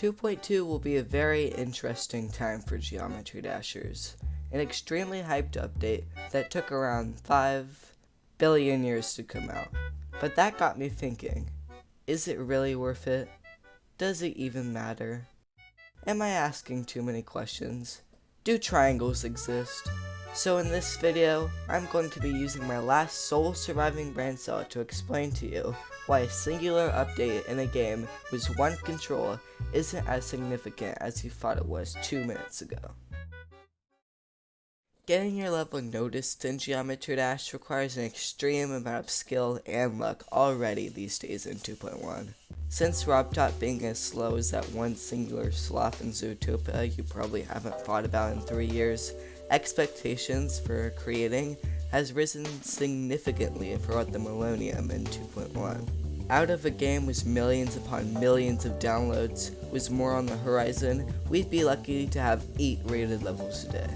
2.2 will be a very interesting time for Geometry Dashers. An extremely hyped update that took around 5 billion years to come out. But that got me thinking, is it really worth it? Does it even matter? Am I asking too many questions? Do triangles exist? So in this video, I'm going to be using my last sole surviving brain cell to explain to you why a singular update in a game with one control isn't as significant as you thought it was 2 minutes ago. Getting your level noticed in Geometry Dash requires an extreme amount of skill and luck already these days in 2.1. Since RobTop being as slow as that one singular sloth in Zootopia you probably haven't thought about in 3 years, expectations for creating has risen significantly throughout the millennium in 2.1. Out of a game with millions upon millions of downloads, with more on the horizon, we'd be lucky to have 8 rated levels a day.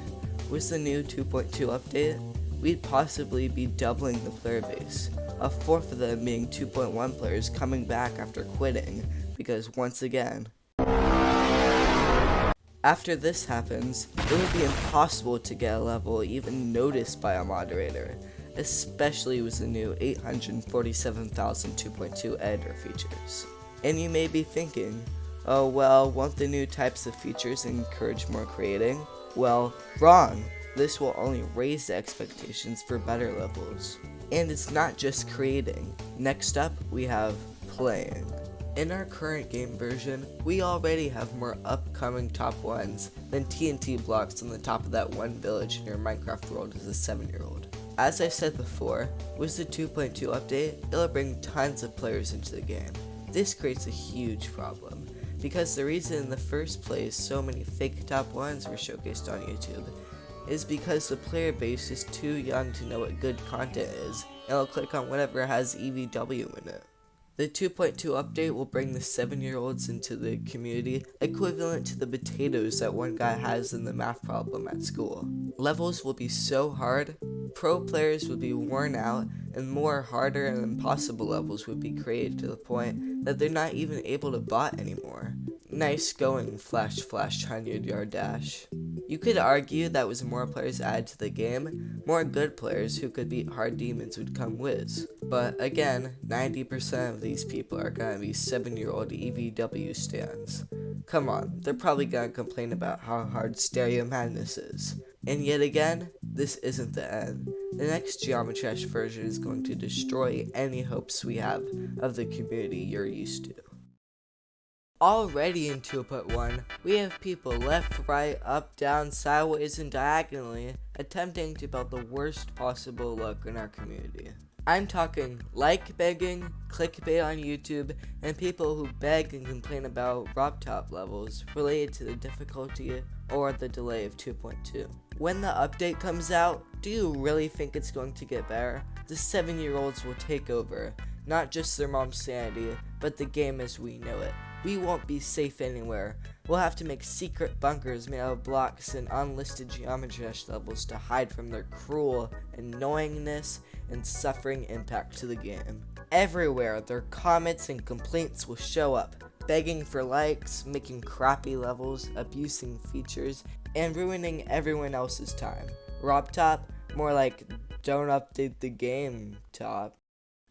With the new 2.2 update, we'd possibly be doubling the player base, a fourth of them being 2.1 players coming back after quitting, because once again, after this happens, it will be impossible to get a level even noticed by a moderator, especially with the new 847,000 2.2 editor features. And you may be thinking, oh well, won't the new types of features encourage more creating? Well, wrong. This will only raise the expectations for better levels. And it's not just creating. Next up, we have playing. In our current game version, we already have more upcoming top 1s than TNT blocks on the top of that one village in your Minecraft world as a 7-year-old. As I said before, with the 2.2 update, it'll bring tons of players into the game. This creates a huge problem, because the reason in the first place so many fake top 1s were showcased on YouTube is because the player base is too young to know what good content is, and will click on whatever has EVW in it. The 2.2 update will bring the 7-year-olds into the community equivalent to the potatoes that one guy has in the math problem at school. Levels will be so hard, pro players would be worn out, and more harder and impossible levels would be created to the point that they're not even able to bot anymore. Nice going, Flash 100-yard dash. You could argue that with more players added to the game, more good players who could beat hard demons would come whiz. But again, 90% of these people are gonna be 7-year-old EVW stans. Come on, they're probably gonna complain about how hard Stereo Madness is. And yet again, this isn't the end. The next Geometry Dash version is going to destroy any hopes we have of the community you're used to. Already in 2.1, we have people left, right, up, down, sideways, and diagonally attempting to build the worst possible look in our community. I'm talking like begging, clickbait on YouTube, and people who beg and complain about RobTop levels related to the difficulty or the delay of 2.2. When the update comes out, do you really think it's going to get better? The 7-year-olds will take over, not just their mom's sanity, but the game as we know it. We won't be safe anywhere. We'll have to make secret bunkers made out of blocks and unlisted Geometry Dash levels to hide from their cruel annoyingness and suffering impact to the game. Everywhere, their comments and complaints will show up, begging for likes, making crappy levels, abusing features, and ruining everyone else's time. RobTop, more like don't update the game top.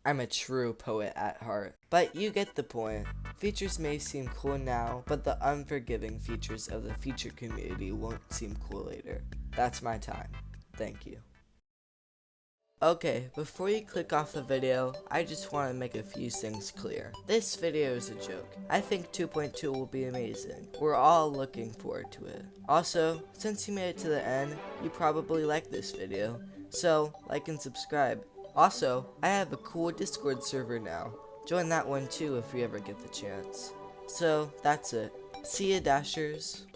I'm a true poet at heart. But you get the point. Features may seem cool now, but the unforgiving features of the feature community won't seem cool later. That's my time. Thank you. Okay, before you click off the video, I just want to make a few things clear. This video is a joke. I think 2.2 will be amazing. We're all looking forward to it. Also, since you made it to the end, you probably like this video. So, like and subscribe. Also, I have a cool Discord server now. Join that one too if you ever get the chance. So, that's it. See ya, Dashers.